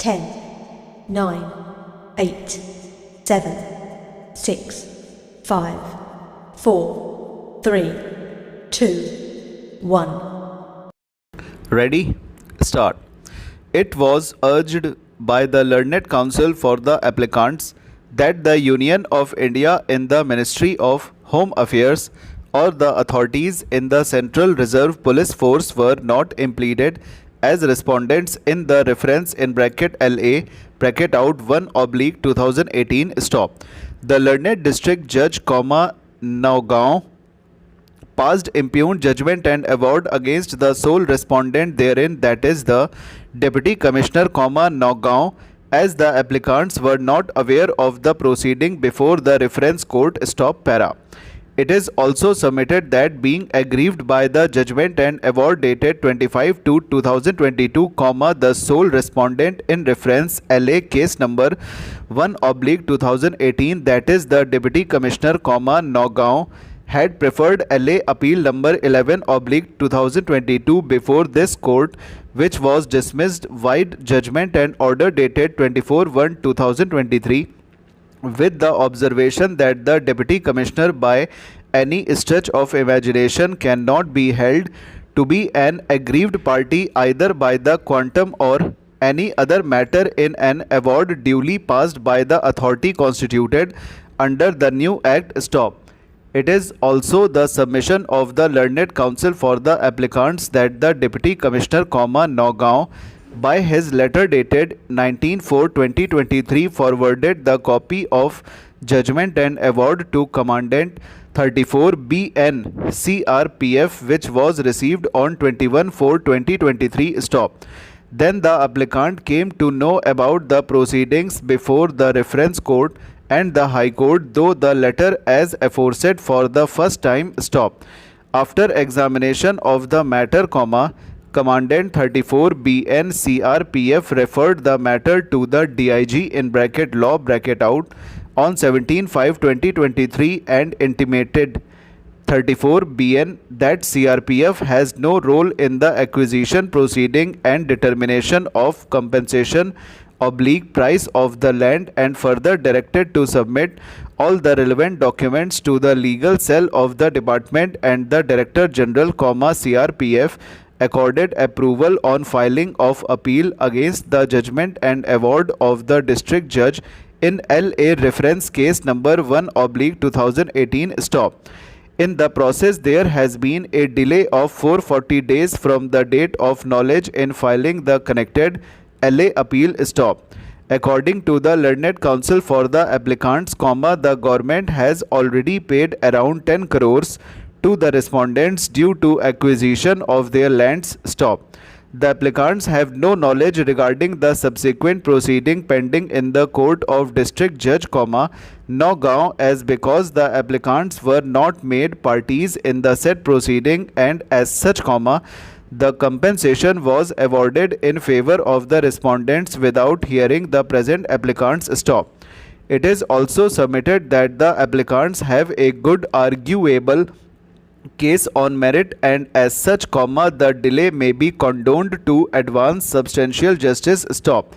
10, 9, 8, 7, 6, 5, 4, 3, 2, 1. Ready? Start. It was urged by the Learned Counsel for the applicants that the Union of India in the Ministry of Home Affairs or the authorities in the Central Reserve Police Force were not impleaded as respondents in the reference in bracket LA bracket out 1/2018 stop. The Learned District Judge, Nagaon passed impugned judgment and award against the sole respondent therein, that is the Deputy Commissioner, Nagaon, as the applicants were not aware of the proceeding before the reference court stop para. It is also submitted that being aggrieved by the judgment and award dated 25/2/2022, the sole respondent in reference LA case number 1/2018, that is the Deputy Commissioner, Nagaon, had preferred LA appeal number 11/2022 before this court, which was dismissed void judgment and order dated 24/1/2023, with the observation that the Deputy Commissioner by any stretch of imagination cannot be held to be an aggrieved party either by the quantum or any other matter in an award duly passed by the authority constituted under the new act. Stop. It is also the submission of the Learned Counsel for the applicants that the Deputy Commissioner, Nagaon, by his letter dated 19/4/2023 forwarded the copy of judgment and award to Commandant 34 BN CRPF, which was received on 21/4/2023 stop. Then the applicant came to know about the proceedings before the reference court and the High Court, though the letter as aforesaid for the first time stop. After examination of the matter, Commandant 34 BN CRPF referred the matter to the DIG in bracket law bracket out on 17/5/2023 and intimated 34 BN that CRPF has no role in the acquisition proceeding and determination of compensation price of the land, and further directed to submit all the relevant documents to the legal cell of the department, and the Director General, CRPF accorded approval on filing of appeal against the judgment and award of the district judge in LA reference case number 1/2018 stop. In the process, there has been a delay of 440 days from the date of knowledge in filing the connected LA appeal stop. According to the Learned Counsel for the applicants, the government has already paid around 10 crores to the respondents due to acquisition of their lands. Stop. The applicants have no knowledge regarding the subsequent proceeding pending in the court of District Judge, Nagaon, as because the applicants were not made parties in the said proceeding, and as such, the compensation was awarded in favor of the respondents without hearing the present applicants. Stop. It is also submitted that the applicants have a good arguable case on merit, and as such, the delay may be condoned to advance substantial justice. Stop.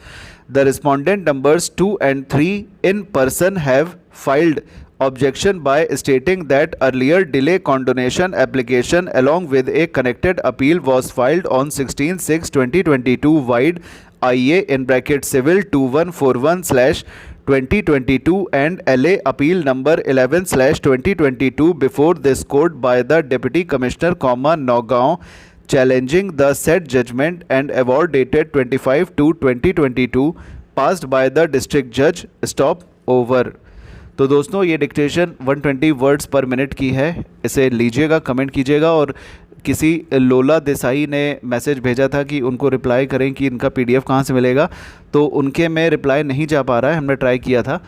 The respondent numbers 2 and 3 in person have filed objection by stating that earlier delay condonation application along with a connected appeal was filed on 16/6/2022 void IA in bracket civil 2141/2022 and LA appeal number 11/2022 before this court by the Deputy Commissioner, Nagaon, challenging the said judgment and award dated 25/2/2022 passed by the district judge. Stop. Over. तो दोस्तों, ये dictation 120 words पर minute की है. इसे लीजिएगा, comment कीजिएगा. और किसी लोला देसाई ने मैसेज भेजा था कि उनको रिप्लाई करें कि इनका PDF कहाँ से मिलेगा, तो उनके में रिप्लाई नहीं जा पा रहा है. हमने ट्राई किया था.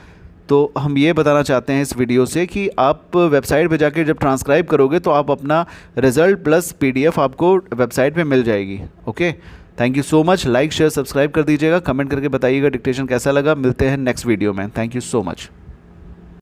तो हम ये बताना चाहते हैं इस वीडियो से कि आप वेबसाइट पे जाके जब ट्रांसक्राइब करोगे तो आप अपना रिज़ल्ट प्लस PDF आपको वेबसाइट पे मिल जाएगी. Okay, thank you so much. Like share subscribe कर दीजिएगा. कमेंट करके बताइएगा डिक्टेशन कैसा लगा. मिलते हैं नेक्स्ट वीडियो में. Thank you so much.